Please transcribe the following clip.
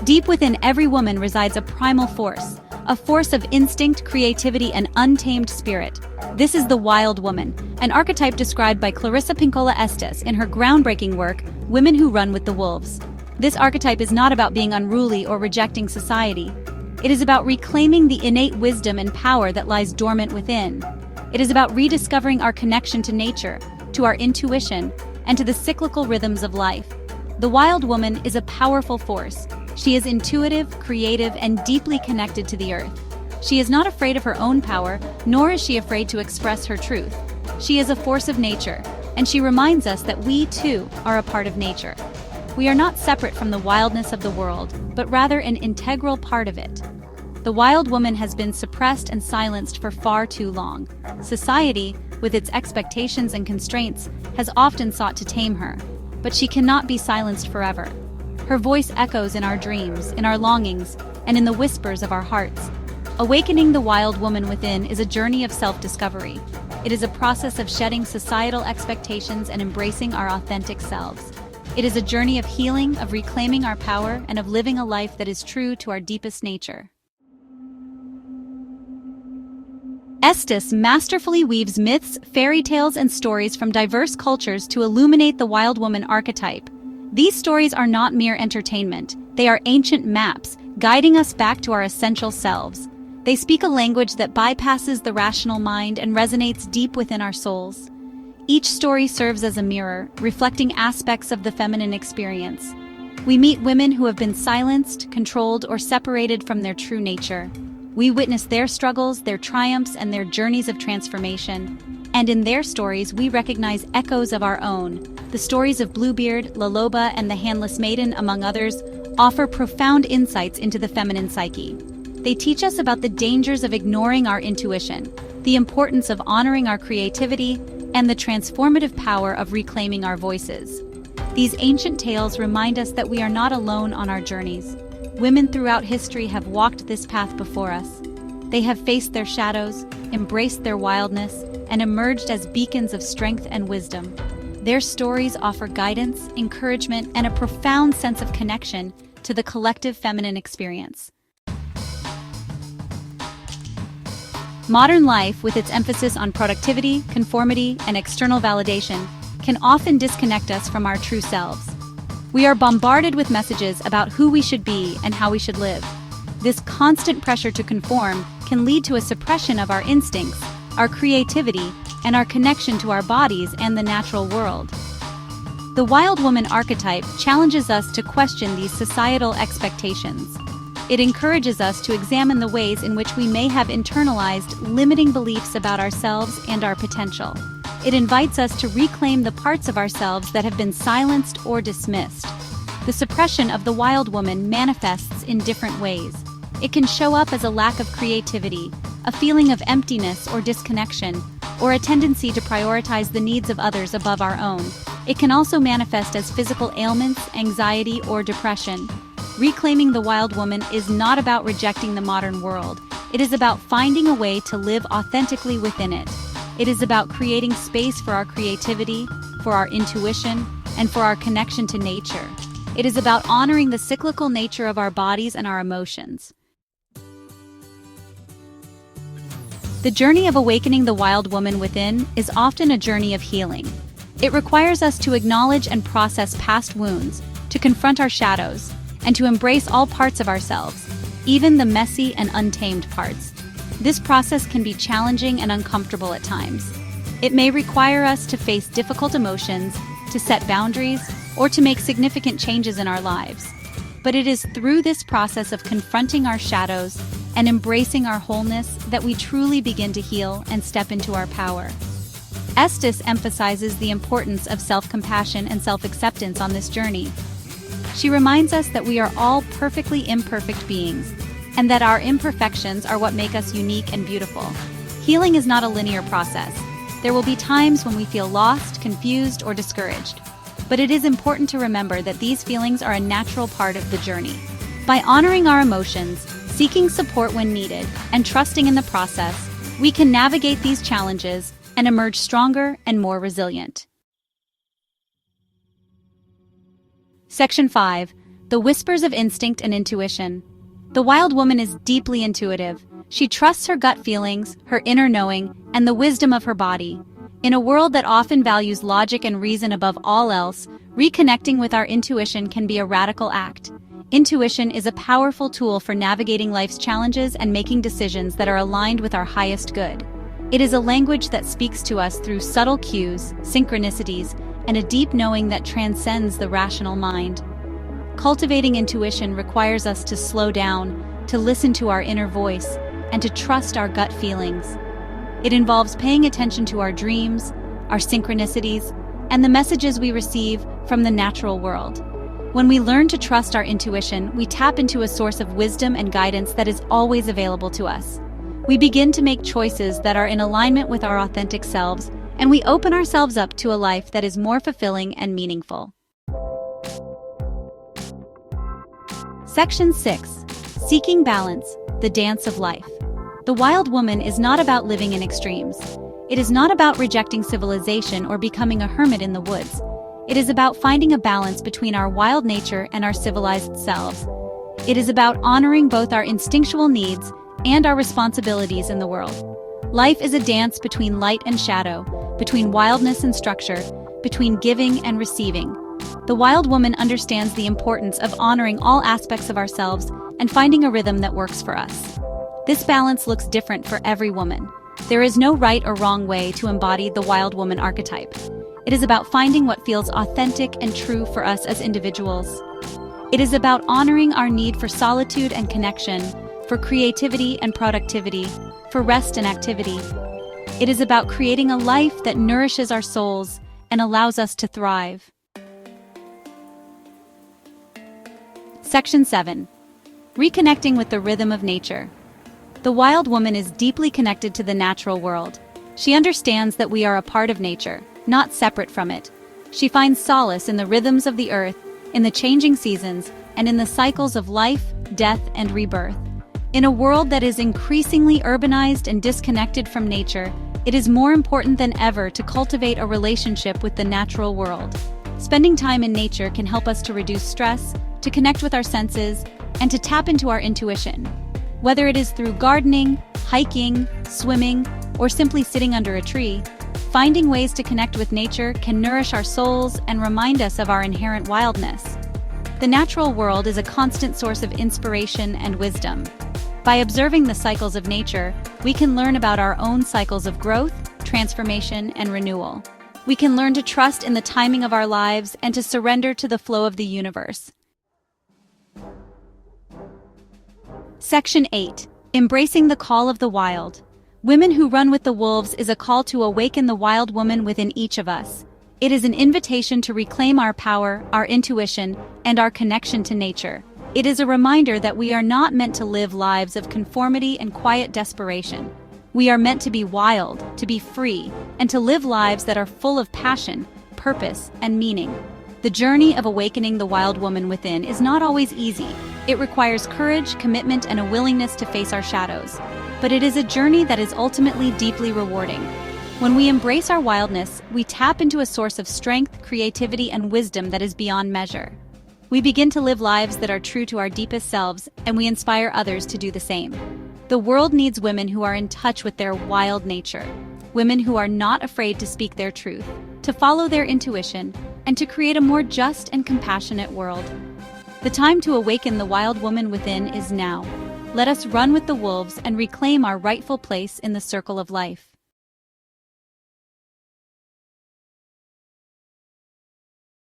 Deep within every woman resides a primal force, a force of instinct, creativity, and untamed spirit. This is the wild woman, an archetype described by Clarissa Pinkola Estes in her groundbreaking work, Women Who Run with the Wolves. This archetype is not about being unruly or rejecting society. It is about reclaiming the innate wisdom and power that lies dormant within. It is about rediscovering our connection to nature, to our intuition, and to the cyclical rhythms of life. The wild woman is a powerful force. She is intuitive, creative, and deeply connected to the earth. She is not afraid of her own power, nor is she afraid to express her truth. She is a force of nature, and she reminds us that we, too, are a part of nature. We are not separate from the wildness of the world, but rather an integral part of it. The wild woman has been suppressed and silenced for far too long. Society, with its expectations and constraints, has often sought to tame her, but she cannot be silenced forever. Her voice echoes in our dreams, in our longings, and in the whispers of our hearts. Awakening the wild woman within is a journey of self-discovery. It is a process of shedding societal expectations and embracing our authentic selves. It is a journey of healing, of reclaiming our power, and of living a life that is true to our deepest nature. Estes masterfully weaves myths, fairy tales, and stories from diverse cultures to illuminate the wild woman archetype. These stories are not mere entertainment. They are ancient maps, guiding us back to our essential selves. They speak a language that bypasses the rational mind and resonates deep within our souls. Each story serves as a mirror, reflecting aspects of the feminine experience. We meet women who have been silenced, controlled, or separated from their true nature. We witness their struggles, their triumphs, and their journeys of transformation. And in their stories, we recognize echoes of our own. The stories of Bluebeard, La Loba, and the Handless Maiden, among others, offer profound insights into the feminine psyche. They teach us about the dangers of ignoring our intuition, the importance of honoring our creativity, and the transformative power of reclaiming our voices. These ancient tales remind us that we are not alone on our journeys. Women throughout history have walked this path before us. They have faced their shadows, embraced their wildness, and emerged as beacons of strength and wisdom. Their stories offer guidance, encouragement, and a profound sense of connection to the collective feminine experience. Modern life, with its emphasis on productivity, conformity, and external validation, can often disconnect us from our true selves. We are bombarded with messages about who we should be and how we should live. This constant pressure to conform can lead to a suppression of our instincts, our creativity, and our connection to our bodies and the natural world. The wild woman archetype challenges us to question these societal expectations. It encourages us to examine the ways in which we may have internalized limiting beliefs about ourselves and our potential. It invites us to reclaim the parts of ourselves that have been silenced or dismissed. The suppression of the wild woman manifests in different ways. It can show up as a lack of creativity, a feeling of emptiness or disconnection, or a tendency to prioritize the needs of others above our own. It can also manifest as physical ailments, anxiety, or depression. Reclaiming the wild woman is not about rejecting the modern world. It is about finding a way to live authentically within it. It is about creating space for our creativity, for our intuition, and for our connection to nature. It is about honoring the cyclical nature of our bodies and our emotions. The journey of awakening the wild woman within is often a journey of healing. It requires us to acknowledge and process past wounds, to confront our shadows, and to embrace all parts of ourselves, even the messy and untamed parts. This process can be challenging and uncomfortable at times. It may require us to face difficult emotions, to set boundaries, or to make significant changes in our lives. But it is through this process of confronting our shadows and embracing our wholeness that we truly begin to heal and step into our power. Estes emphasizes the importance of self-compassion and self-acceptance on this journey. She reminds us that we are all perfectly imperfect beings, and that our imperfections are what make us unique and beautiful. Healing is not a linear process. There will be times when we feel lost, confused, or discouraged. But it is important to remember that these feelings are a natural part of the journey. By honoring our emotions, seeking support when needed, and trusting in the process, we can navigate these challenges and emerge stronger and more resilient. Section 5. The whispers of instinct and intuition. The wild woman is deeply intuitive. She trusts her gut feelings, her inner knowing, and the wisdom of her body. In a world that often values logic and reason above all else, reconnecting with our intuition can be a radical act. Intuition is a powerful tool for navigating life's challenges and making decisions that are aligned with our highest good. It is a language that speaks to us through subtle cues, synchronicities, and a deep knowing that transcends the rational mind. Cultivating intuition requires us to slow down, to listen to our inner voice, and to trust our gut feelings. It involves paying attention to our dreams, our synchronicities, and the messages we receive from the natural world. When we learn to trust our intuition, we tap into a source of wisdom and guidance that is always available to us. We begin to make choices that are in alignment with our authentic selves, and we open ourselves up to a life that is more fulfilling and meaningful. Section 6. Seeking Balance, the Dance of Life. The wild woman is not about living in extremes. It is not about rejecting civilization or becoming a hermit in the woods. It is about finding a balance between our wild nature and our civilized selves. It is about honoring both our instinctual needs and our responsibilities in the world. Life is a dance between light and shadow, between wildness and structure, between giving and receiving. The wild woman understands the importance of honoring all aspects of ourselves and finding a rhythm that works for us. This balance looks different for every woman. There is no right or wrong way to embody the wild woman archetype. It is about finding what feels authentic and true for us as individuals. It is about honoring our need for solitude and connection, for creativity and productivity, for rest and activity. It is about creating a life that nourishes our souls and allows us to thrive. Section 7. Reconnecting with the rhythm of nature. The wild woman is deeply connected to the natural world. She understands that we are a part of nature, not separate from it. She finds solace in the rhythms of the earth, in the changing seasons, and in the cycles of life, death, and rebirth. In a world that is increasingly urbanized and disconnected from nature, it is more important than ever to cultivate a relationship with the natural world. Spending time in nature can help us to reduce stress, to connect with our senses, and to tap into our intuition. Whether it is through gardening, hiking, swimming, or simply sitting under a tree, finding ways to connect with nature can nourish our souls and remind us of our inherent wildness. The natural world is a constant source of inspiration and wisdom. By observing the cycles of nature, we can learn about our own cycles of growth, transformation, and renewal. We can learn to trust in the timing of our lives and to surrender to the flow of the universe. Section 8. Embracing the Call of the Wild. Women Who Run with the Wolves is a call to awaken the wild woman within each of us. It is an invitation to reclaim our power, our intuition, and our connection to nature. It is a reminder that we are not meant to live lives of conformity and quiet desperation. We are meant to be wild, to be free, and to live lives that are full of passion, purpose, and meaning. The journey of awakening the wild woman within is not always easy. It requires courage, commitment, and a willingness to face our shadows. But it is a journey that is ultimately deeply rewarding. When we embrace our wildness, we tap into a source of strength, creativity, and wisdom that is beyond measure. We begin to live lives that are true to our deepest selves, and we inspire others to do the same. The world needs women who are in touch with their wild nature, women who are not afraid to speak their truth, to follow their intuition, and to create a more just and compassionate world. The time to awaken the wild woman within is now. Let us run with the wolves and reclaim our rightful place in the circle of life.